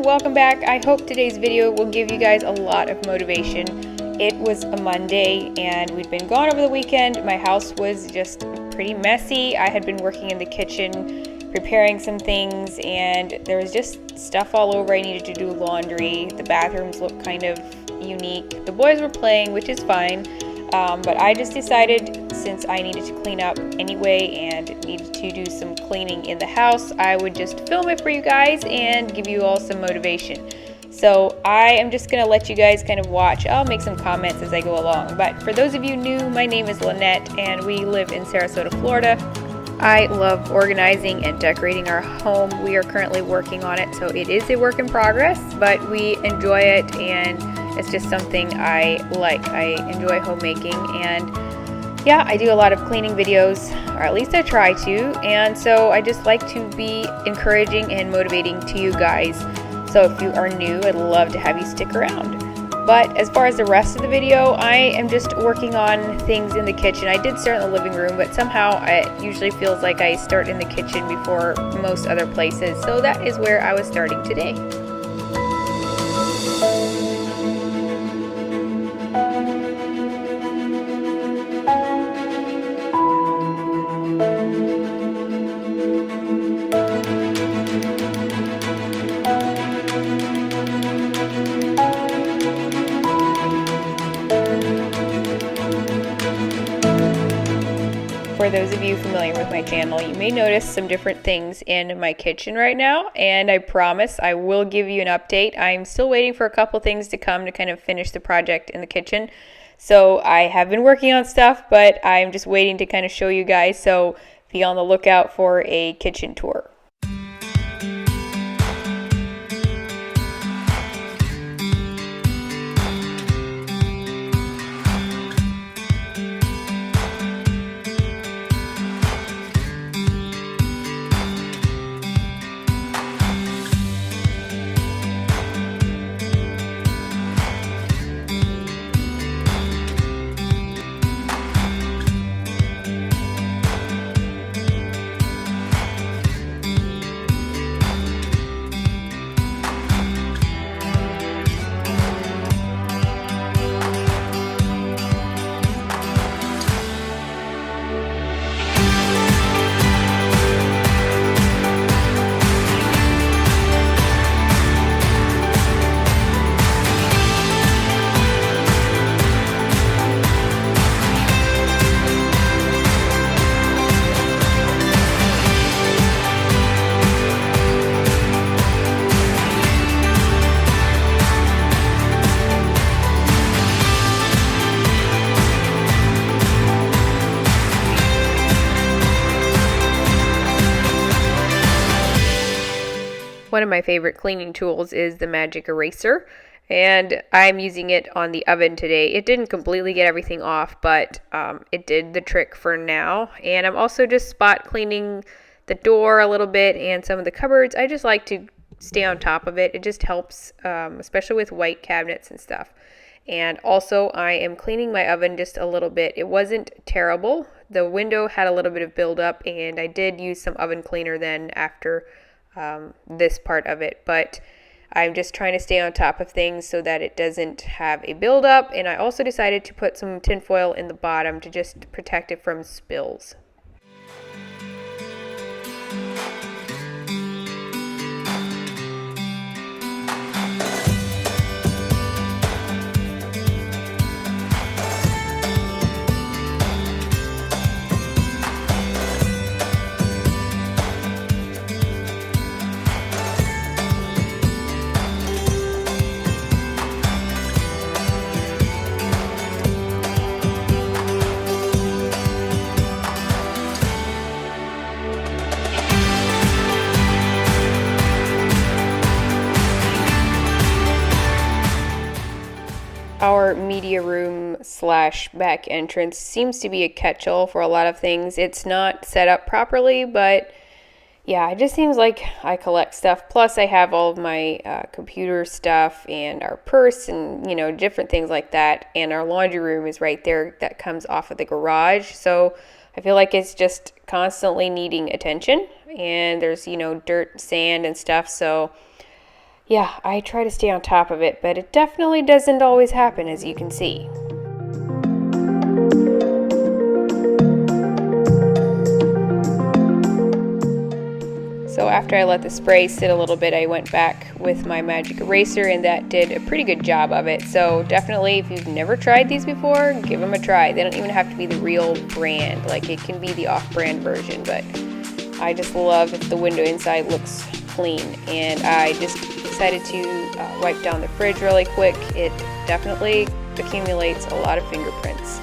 welcome back. I hope today's video will give you guys a lot of motivation. It was a Monday and we'd been gone over the weekend. My house was just pretty messy. I had been working in the kitchen preparing some things and there was just stuff all over. I needed to do laundry. The bathrooms looked kind of unique. The boys were playing, which is fine, but I just decided since I needed to clean up anyway and needed to do some cleaning in the house, I would just film it for you guys and give you all some motivation. So I am just going to let you guys kind of watch. I'll make some comments as I go along. But for those of you new, my name is Lynette and we live in Sarasota, Florida. I love organizing and decorating our home. We are currently working on it, so it is a work in progress, but we enjoy it and it's just something I like. I enjoy homemaking and yeah, I do a lot of cleaning videos, or at least I try to, and so I just like to be encouraging and motivating to you guys. So if you are new, I'd love to have you stick around. But as far as the rest of the video, I am just working on things in the kitchen. I did start in the living room, but somehow it usually feels like I start in the kitchen before most other places. So that is where I was starting today. For those of you familiar with my channel, you may notice some different things in my kitchen right now, and I promise I will give you an update. I'm still waiting for a couple things to come to kind of finish the project in the kitchen. So I have been working on stuff, but I'm just waiting to kind of show you guys, so be on the lookout for a kitchen tour. One of my favorite cleaning tools is the magic eraser, and I'm using it on the oven today. It didn't completely get everything off, but it did the trick for now. And I'm also just spot cleaning the door a little bit and some of the cupboards. I just like to stay on top of it. It just helps, especially with white cabinets and stuff. And also I am cleaning my oven just a little bit. It wasn't terrible. The window had a little bit of buildup, and I did use some oven cleaner then after this part of it, but I'm just trying to stay on top of things so that it doesn't have a buildup. And I also decided to put some tin foil in the bottom to just protect it from spills. Our media room slash back entrance seems to be a catch-all for a lot of things. It's not set up properly, but yeah, it just seems like I collect stuff. Plus I have all of my computer stuff and our purse and, you know, different things like that. And our laundry room is right there that comes off of the garage. So I feel like it's just constantly needing attention. And there's, you know, dirt, sand and stuff. So yeah, I try to stay on top of it, but it definitely doesn't always happen, as you can see. So after I let the spray sit a little bit, I went back with my magic eraser, and that did a pretty good job of it. So definitely, if you've never tried these before, give them a try. They don't even have to be the real brand. Like, it can be the off-brand version, but I just love if the window inside looks clean. And I just decided to wipe down the fridge really quick. It definitely accumulates a lot of fingerprints.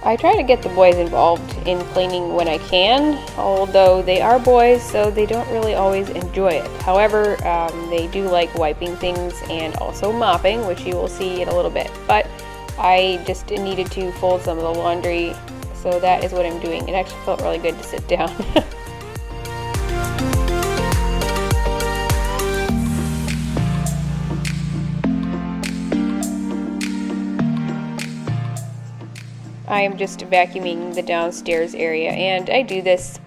I try to get the boys involved in cleaning when I can, although they are boys, so they don't really always enjoy it. However, they do like wiping things and also mopping, which you will see in a little bit. But I just needed to fold some of the laundry, so that is what I'm doing. It actually felt really good to sit down. I am just vacuuming the downstairs area, and I do this,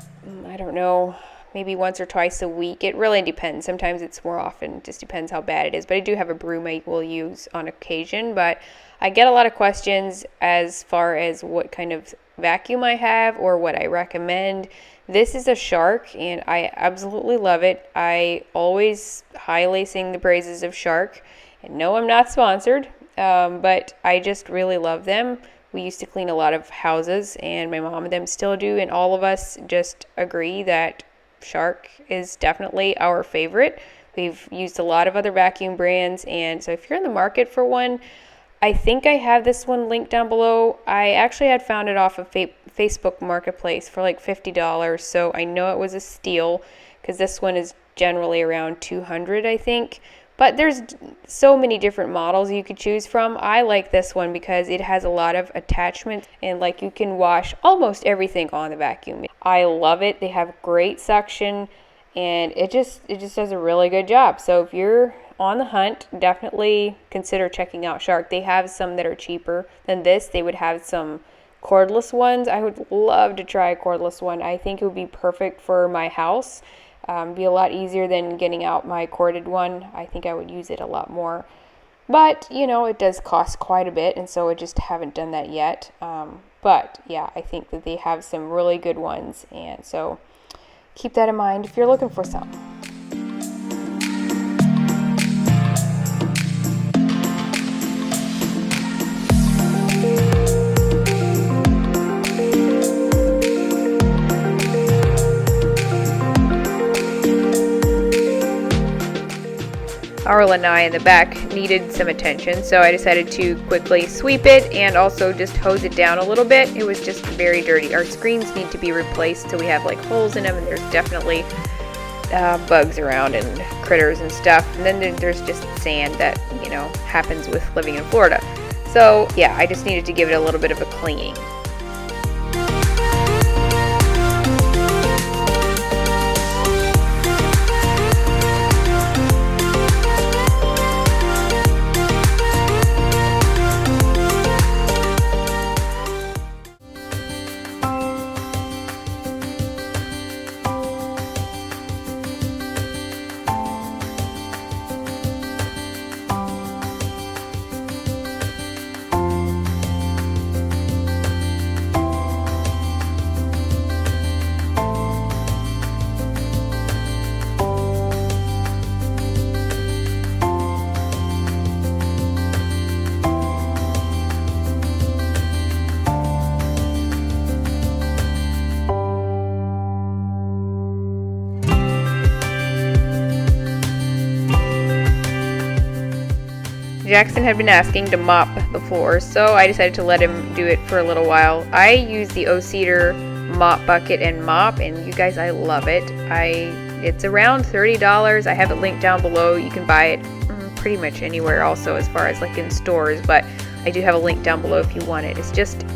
I don't know, maybe once or twice a week. It really depends. Sometimes it's more often. It just depends how bad it is. But I do have a broom I will use on occasion. But I get a lot of questions as far as what kind of vacuum I have or what I recommend. This is a Shark, and I absolutely love it. I always highly sing the praises of Shark. And no, I'm not sponsored, but I just really love them. We used to clean a lot of houses, and my mom and them still do, and all of us just agree that Shark is definitely our favorite. We've used a lot of other vacuum brands, and so if you're in the market for one, I think I have this one linked down below. I actually had found it off of Facebook Marketplace for like $50, so I know it was a steal because this one is generally around $200, I think. But there's so many different models you could choose from. I like this one because it has a lot of attachments, and like you can wash almost everything on the vacuum. I love it. They have great suction, and it just does a really good job. So if you're on the hunt, definitely consider checking out Shark. They have some that are cheaper than this. They would have some cordless ones. I would love to try a cordless one. I think it would be perfect for my house. Be a lot easier than getting out my corded one. I think I would use it a lot more. But, you know, it does cost quite a bit, and so I just haven't done that yet. But, yeah, I think that they have some really good ones, and so keep that in mind if you're looking for some. Our Lanai in the back needed some attention, so I decided to quickly sweep it and also just hose it down a little bit. It was just very dirty. Our screens need to be replaced, so we have like holes in them, and there's definitely bugs around and critters and stuff. And then there's just sand that, you know, happens with living in Florida. So yeah, I just needed to give it a little bit of a cleaning. Jackson had been asking to mop the floors, so I decided to let him do it for a little while. I use the O-Cedar mop bucket and mop, and you guys, I love it. It's around $30. I have it linked down below. You can buy it pretty much anywhere also, as far as like in stores, but I do have a link down below if you want it.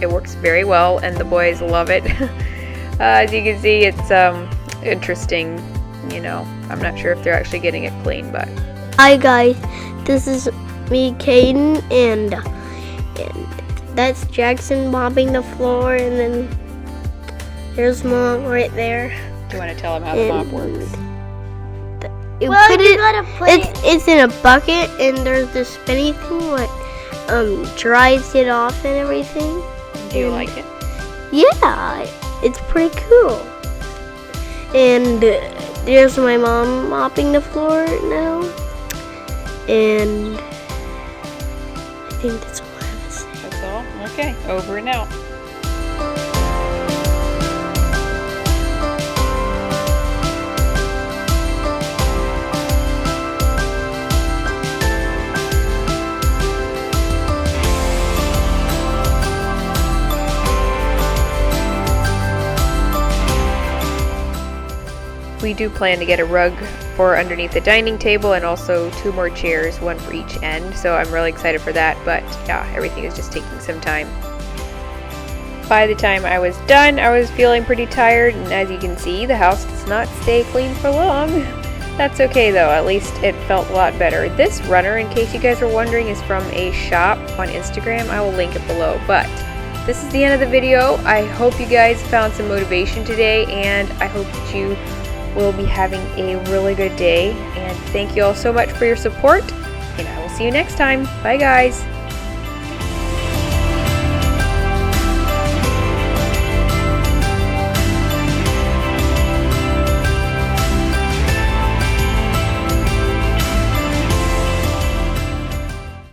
It works very well, and the boys love it. As you can see, it's interesting, you know. I'm not sure if they're actually getting it clean, but hi guys, this is me, Caden, and that's Jackson mopping the floor, and then there's Mom right there. Do you want to tell them how the mop works? It's in a bucket, and there's this spinny thing what dries it off and everything. Do you like it? Yeah, it's pretty cool. And there's my mom mopping the floor now. And I think that's all I have to say. That's all? Okay, over and out. We do plan to get a rug for underneath the dining table and also 2 more chairs, 1 for each end. So I'm really excited for that, but yeah, everything is just taking some time. By the time I was done, I was feeling pretty tired, and as you can see, the house does not stay clean for long. That's okay though, at least it felt a lot better. This runner, in case you guys were wondering, is from a shop on Instagram. I will link it below, but this is the end of the video. I hope you guys found some motivation today, and I hope that you will be having a really good day, and thank you all so much for your support, and I will see you next time. Bye guys.